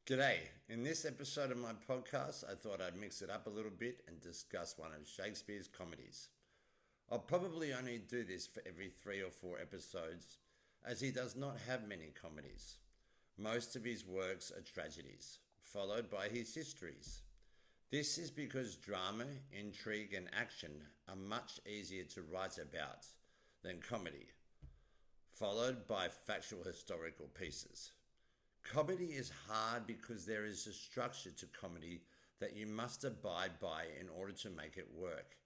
G'day. In this episode of my podcast, I thought I'd mix it up a little bit and discuss one of Shakespeare's comedies. I'll probably only do this for every 3 or 4 episodes, as he does not have many comedies. Most of his works are tragedies, followed by his histories. This is because drama, intrigue, and action are much easier to write about than comedy, followed by factual historical pieces. Comedy is hard because there is a structure to comedy that you must abide by in order to make it work.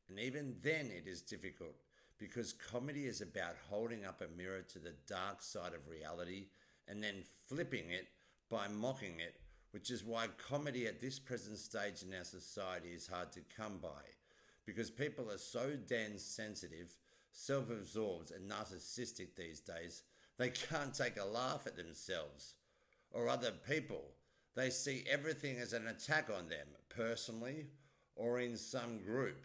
And even then it is difficult because comedy is about holding up a mirror to the dark side of reality and then flipping it by mocking it, which is why comedy at this present stage in our society is hard to come by, because people are so damn sensitive, self-absorbed and narcissistic these days, they can't take a laugh at themselves or other people. They see everything as an attack on them, personally or in some group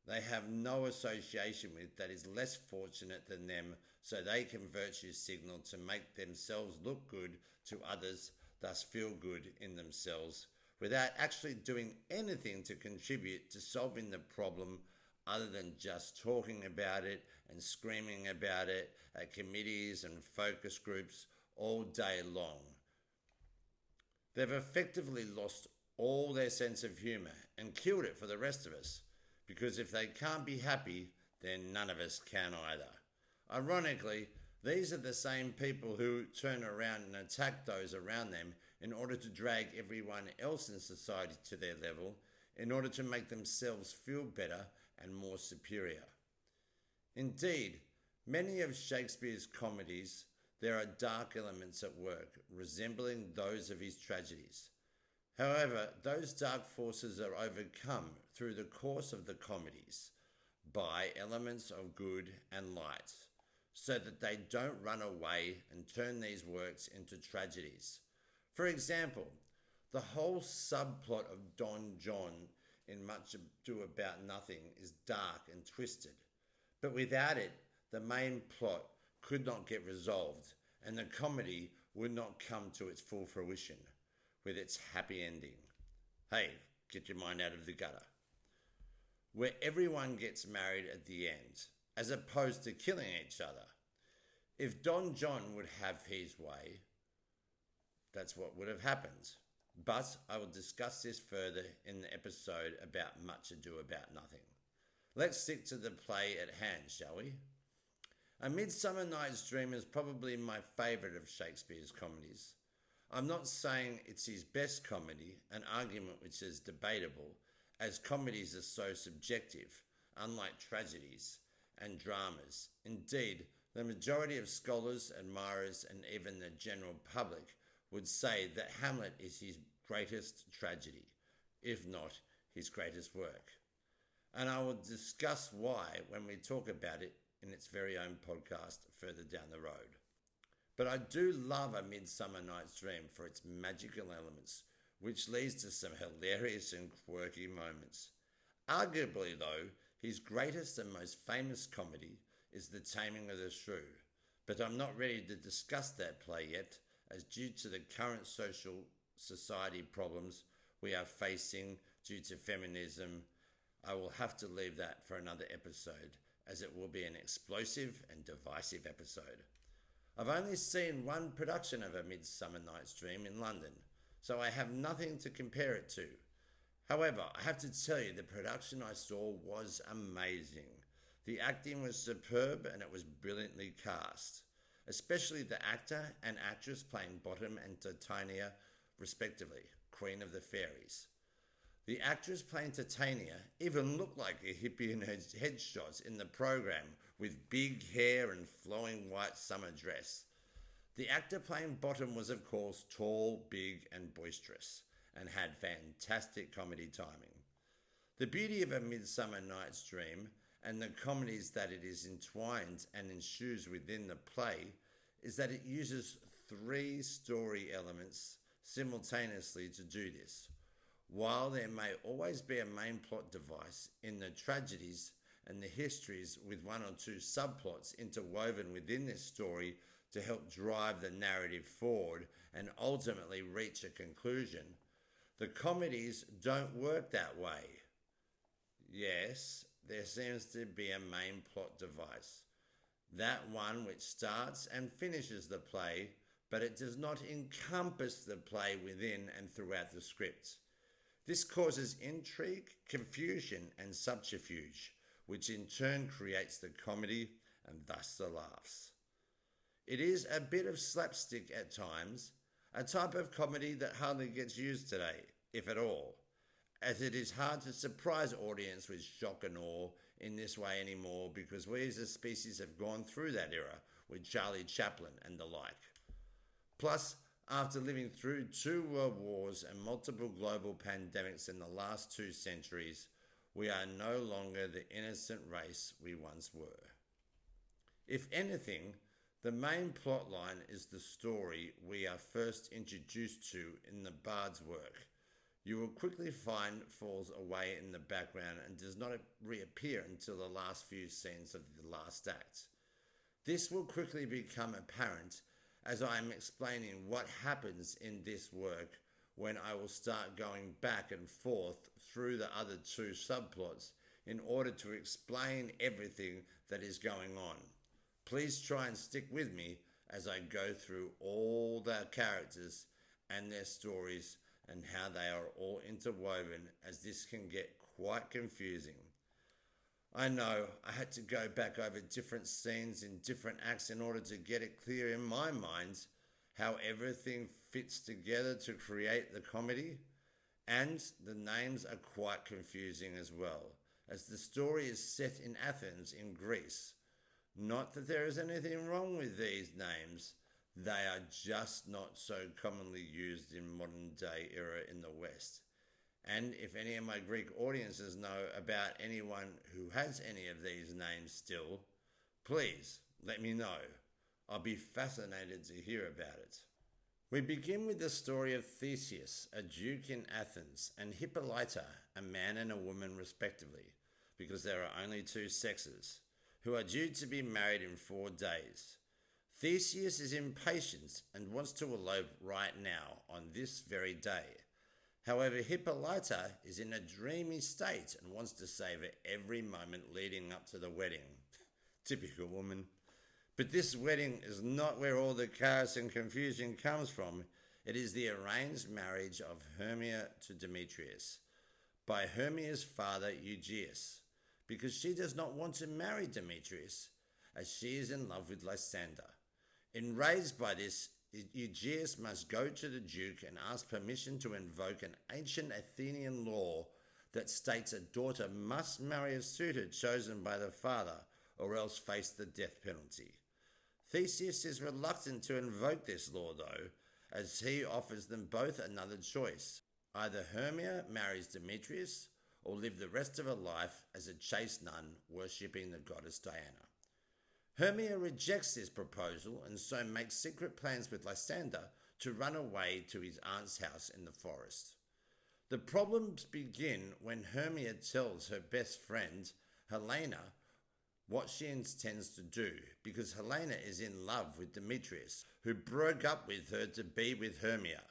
they have no association with that is less fortunate than them, so they can virtue signal to make themselves look good to others, thus feel good in themselves, without actually doing anything to contribute to solving the problem other than just talking about it and screaming about it at committees and focus groups all day long. They've effectively lost all their sense of humour and killed it for the rest of us, because if they can't be happy, then none of us can either. Ironically, these are the same people who turn around and attack those around them in order to drag everyone else in society to their level, in order to make themselves feel better and more superior. Indeed, many of Shakespeare's comedies, there are dark elements at work, resembling those of his tragedies. However, those dark forces are overcome through the course of the comedies by elements of good and light, so that they don't run away and turn these works into tragedies. For example, the whole subplot of Don John in Much Ado About Nothing is dark and twisted, but without it, the main plot could not get resolved, and the comedy would not come to its full fruition with its happy ending. Hey, get your mind out of the gutter. Where everyone gets married at the end, as opposed to killing each other. If Don John would have his way, that's what would have happened. But I will discuss this further in the episode about Much Ado About Nothing. Let's stick to the play at hand, shall we? A Midsummer Night's Dream is probably my favourite of Shakespeare's comedies. I'm not saying it's his best comedy, an argument which is debatable, as comedies are so subjective, unlike tragedies and dramas. Indeed, the majority of scholars, admirers, and even the general public would say that Hamlet is his greatest tragedy, if not his greatest work. And I will discuss why when we talk about it in its very own podcast further down the road. But I do love A Midsummer Night's Dream for its magical elements, which leads to some hilarious and quirky moments. Arguably, though, his greatest and most famous comedy is The Taming of the Shrew, but I'm not ready to discuss that play yet, as due to the current society problems we are facing due to feminism, I will have to leave that for another episode, as it will be an explosive and divisive episode. I've only seen one production of A Midsummer Night's Dream in London, so I have nothing to compare it to. However, I have to tell you the production I saw was amazing. The acting was superb and it was brilliantly cast, especially the actor and actress playing Bottom and Titania respectively, Queen of the Fairies. The actress playing Titania even looked like a hippie in her headshots in the program, with big hair and flowing white summer dress. The actor playing Bottom was of course tall, big and boisterous, and had fantastic comedy timing. The beauty of A Midsummer Night's Dream, and the comedies that it is entwined and ensues within the play, is that it uses 3 story elements simultaneously to do this. While there may always be a main plot device in the tragedies and the histories with 1 or 2 subplots interwoven within this story to help drive the narrative forward and ultimately reach a conclusion, the comedies don't work that way. Yes, there seems to be a main plot device, that one which starts and finishes the play, but it does not encompass the play within and throughout the script. This causes intrigue, confusion, and subterfuge, which in turn creates the comedy and thus the laughs. It is a bit of slapstick at times, a type of comedy that hardly gets used today, if at all, as it is hard to surprise audience with shock and awe in this way anymore because we as a species have gone through that era with Charlie Chaplin and the like. Plus, after living through 2 world wars and multiple global pandemics in the last 2 centuries, we are no longer the innocent race we once were. If anything, the main plot line is the story we are first introduced to in the bard's work. You will quickly find falls away in the background and does not reappear until the last few scenes of the last act. This will quickly become apparent as I am explaining what happens in this work when I will start going back and forth through the other 2 subplots in order to explain everything that is going on. Please try and stick with me as I go through all the characters and their stories and how they are all interwoven, as this can get quite confusing. I know I had to go back over different scenes in different acts in order to get it clear in my mind how everything fits together to create the comedy, and the names are quite confusing as well, as the story is set in Athens in Greece. Not that there is anything wrong with these names, they are just not so commonly used in modern day era in the West. And if any of my Greek audiences know about anyone who has any of these names still, please let me know. I'll be fascinated to hear about it. We begin with the story of Theseus, a duke in Athens, and Hippolyta, a man and a woman respectively, because there are only 2 sexes, who are due to be married in 4 days. Theseus is impatient and wants to elope right now on this very day. However, Hippolyta is in a dreamy state and wants to savor every moment leading up to the wedding. Typical woman. But this wedding is not where all the chaos and confusion comes from. It is the arranged marriage of Hermia to Demetrius by Hermia's father Eugeus, because she does not want to marry Demetrius, as she is in love with Lysander. Enraged by this, Eugeus must go to the duke and ask permission to invoke an ancient Athenian law that states a daughter must marry a suitor chosen by the father or else face the death penalty. Theseus is reluctant to invoke this law though, as he offers them both another choice. Either Hermia marries Demetrius or live the rest of her life as a chaste nun worshipping the goddess Diana. Hermia rejects this proposal and so makes secret plans with Lysander to run away to his aunt's house in the forest. The problems begin when Hermia tells her best friend, Helena, what she intends to do, because Helena is in love with Demetrius, who broke up with her to be with Hermia.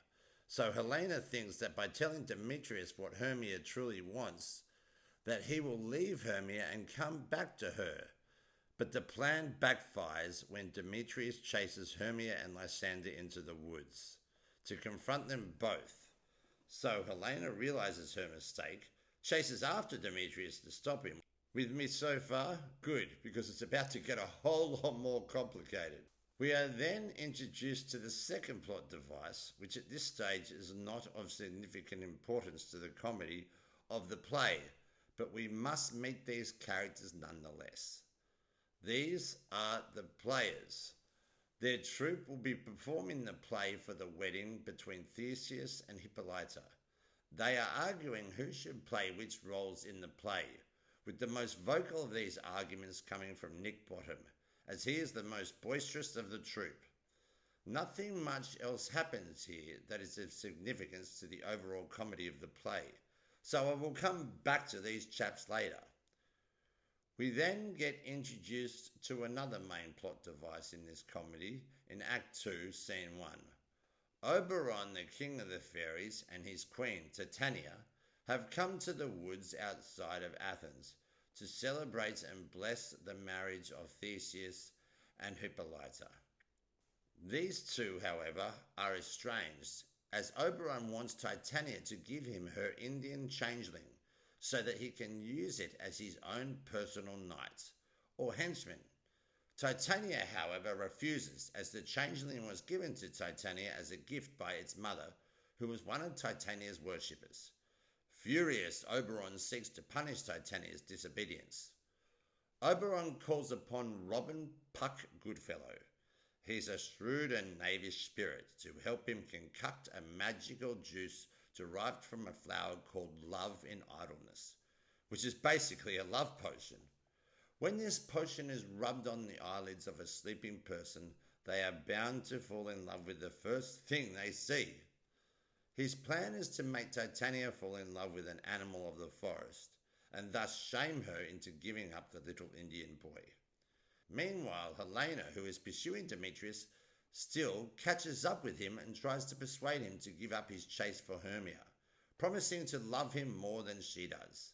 So Helena thinks that by telling Demetrius what Hermia truly wants, that he will leave Hermia and come back to her. But the plan backfires when Demetrius chases Hermia and Lysander into the woods to confront them both. So Helena realizes her mistake, chases after Demetrius to stop him. With me so far? Good, because it's about to get a whole lot more complicated. We are then introduced to the second plot device, which at this stage is not of significant importance to the comedy of the play, but we must meet these characters nonetheless. These are the players. Their troupe will be performing the play for the wedding between Theseus and Hippolyta. They are arguing who should play which roles in the play, with the most vocal of these arguments coming from Nick Bottom, as he is the most boisterous of the troupe. Nothing much else happens here that is of significance to the overall comedy of the play, so I will come back to these chaps later. We then get introduced to another main plot device in this comedy in Act 2, Scene 1. Oberon, the king of the fairies, and his queen, Titania, have come to the woods outside of Athens to celebrate and bless the marriage of Theseus and Hippolyta. These two, however, are estranged, as Oberon wants Titania to give him her Indian changeling so that he can use it as his own personal knight, or henchman. Titania, however, refuses, as the changeling was given to Titania as a gift by its mother, who was one of Titania's worshippers. Furious, Oberon seeks to punish Titania's disobedience. Oberon calls upon Robin Puck Goodfellow. He's a shrewd and knavish spirit to help him concoct a magical juice derived from a flower called love in idleness, which is basically a love potion. When this potion is rubbed on the eyelids of a sleeping person, they are bound to fall in love with the first thing they see. His plan is to make Titania fall in love with an animal of the forest, and thus shame her into giving up the little Indian boy. Meanwhile, Helena, who is pursuing Demetrius, still catches up with him and tries to persuade him to give up his chase for Hermia, promising to love him more than she does.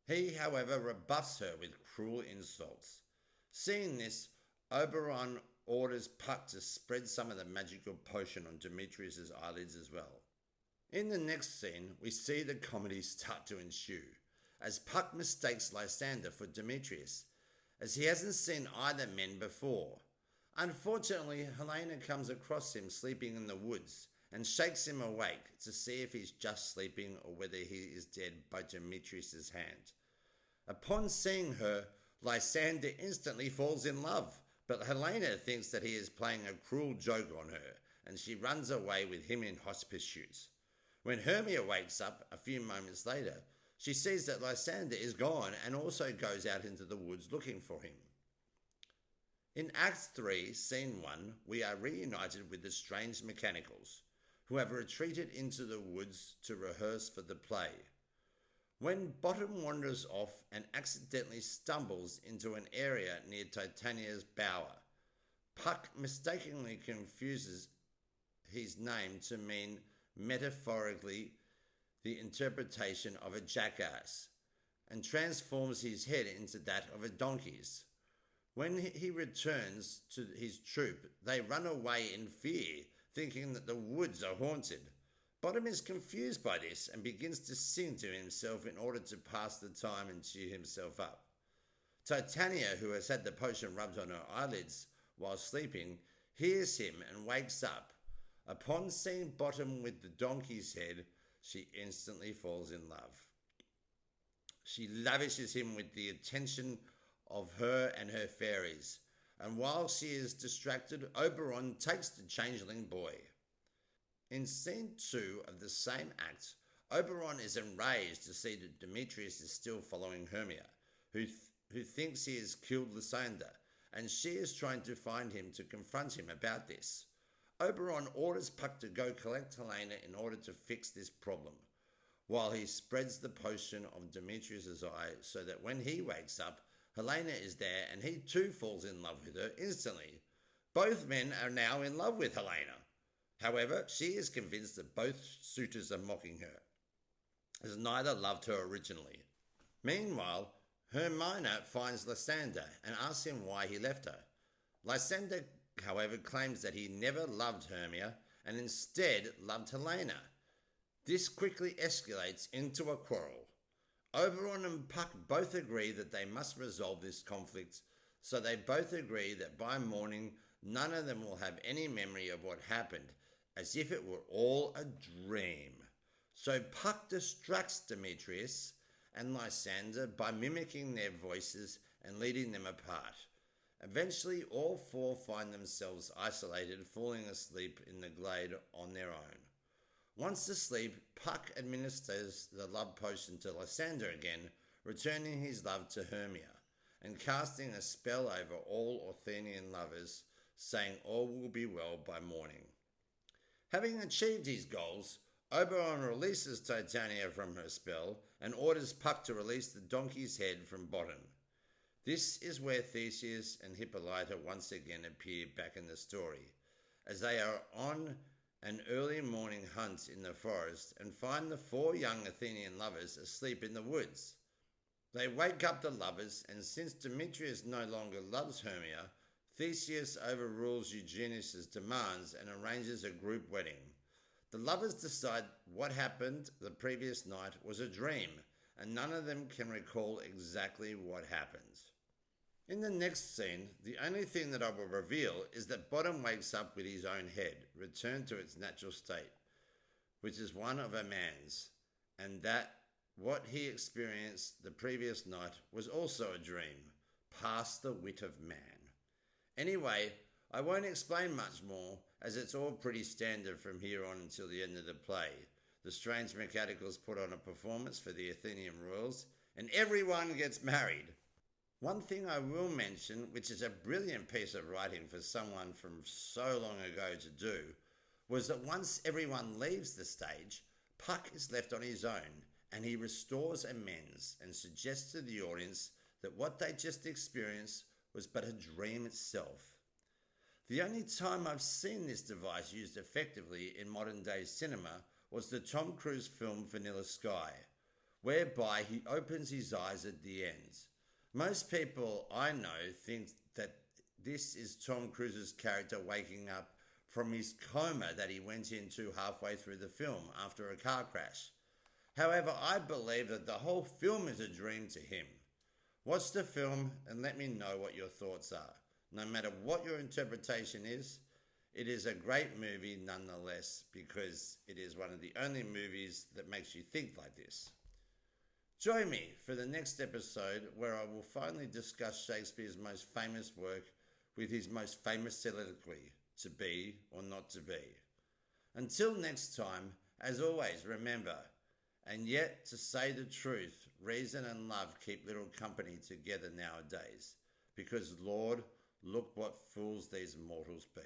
He, however, rebuffs her with cruel insults. Seeing this, Oberon orders Puck to spread some of the magical potion on Demetrius's eyelids as well. In the next scene, we see the comedy start to ensue, as Puck mistakes Lysander for Demetrius, as he hasn't seen either men before. Unfortunately, Helena comes across him sleeping in the woods and shakes him awake to see if he's just sleeping or whether he is dead by Demetrius's hand. Upon seeing her, Lysander instantly falls in love, but Helena thinks that he is playing a cruel joke on her, and she runs away with him in hot pursuit. When Hermia wakes up a few moments later, she sees that Lysander is gone and also goes out into the woods looking for him. In Act 3, Scene 1, we are reunited with the strange mechanicals, who have retreated into the woods to rehearse for the play. When Bottom wanders off and accidentally stumbles into an area near Titania's bower, Puck mistakenly confuses his name to mean metaphorically the interpretation of a jackass, and transforms his head into that of a donkey's. When he returns to his troop, they run away in fear, thinking that the woods are haunted. Bottom is confused by this and begins to sing to himself in order to pass the time and cheer himself up. Titania, who has had the potion rubbed on her eyelids while sleeping, hears him and wakes up. Upon seeing Bottom with the donkey's head, she instantly falls in love. She lavishes him with the attention of her and her fairies, and while she is distracted, Oberon takes the changeling boy. In Scene 2 of the same act, Oberon is enraged to see that Demetrius is still following Hermia, who thinks he has killed Lysander, and she is trying to find him to confront him about this. Oberon orders Puck to go collect Helena in order to fix this problem, while he spreads the potion on Demetrius's eye so that when he wakes up, Helena is there and he too falls in love with her instantly. Both men are now in love with Helena. However, she is convinced that both suitors are mocking her, as neither loved her originally. Meanwhile, Hermina finds Lysander and asks him why he left her. Lysander, however, claims that he never loved Hermia and instead loved Helena. This quickly escalates into a quarrel. Oberon and Puck both agree that they must resolve this conflict, so they both agree that by morning none of them will have any memory of what happened, as if it were all a dream. So Puck distracts Demetrius and Lysander by mimicking their voices and leading them apart. Eventually, all four find themselves isolated, falling asleep in the glade on their own. Once asleep, Puck administers the love potion to Lysander again, returning his love to Hermia, and casting a spell over all Athenian lovers, saying all will be well by morning. Having achieved his goals, Oberon releases Titania from her spell and orders Puck to release the donkey's head from Bottom. This is where Theseus and Hippolyta once again appear back in the story, as they are on an early morning hunt in the forest and find the four young Athenian lovers asleep in the woods. They wake up the lovers, and since Demetrius no longer loves Hermia, Theseus overrules Eugenius' demands and arranges a group wedding. The lovers decide what happened the previous night was a dream, and none of them can recall exactly what happened. In the next scene, the only thing that I will reveal is that Bottom wakes up with his own head, returned to its natural state, which is one of a man's, and that what he experienced the previous night was also a dream, past the wit of man. Anyway, I won't explain much more, as it's all pretty standard from here on until the end of the play. The strange mechanicals put on a performance for the Athenian royals, and everyone gets married. One thing I will mention, which is a brilliant piece of writing for someone from so long ago to do, was that once everyone leaves the stage, Puck is left on his own, and he restores amends and suggests to the audience that what they just experienced was but a dream itself. The only time I've seen this device used effectively in modern day cinema was the Tom Cruise film Vanilla Sky, whereby he opens his eyes at the end. Most people I know think that this is Tom Cruise's character waking up from his coma that he went into halfway through the film after a car crash. However, I believe that the whole film is a dream to him. Watch the film and let me know what your thoughts are. No matter what your interpretation is, it is a great movie nonetheless, because it is one of the only movies that makes you think like this. Join me for the next episode, where I will finally discuss Shakespeare's most famous work with his most famous soliloquy, To Be or Not to Be. Until next time, as always, remember, and yet to say the truth, reason and love keep little company together nowadays, because Lord, look what fools these mortals be.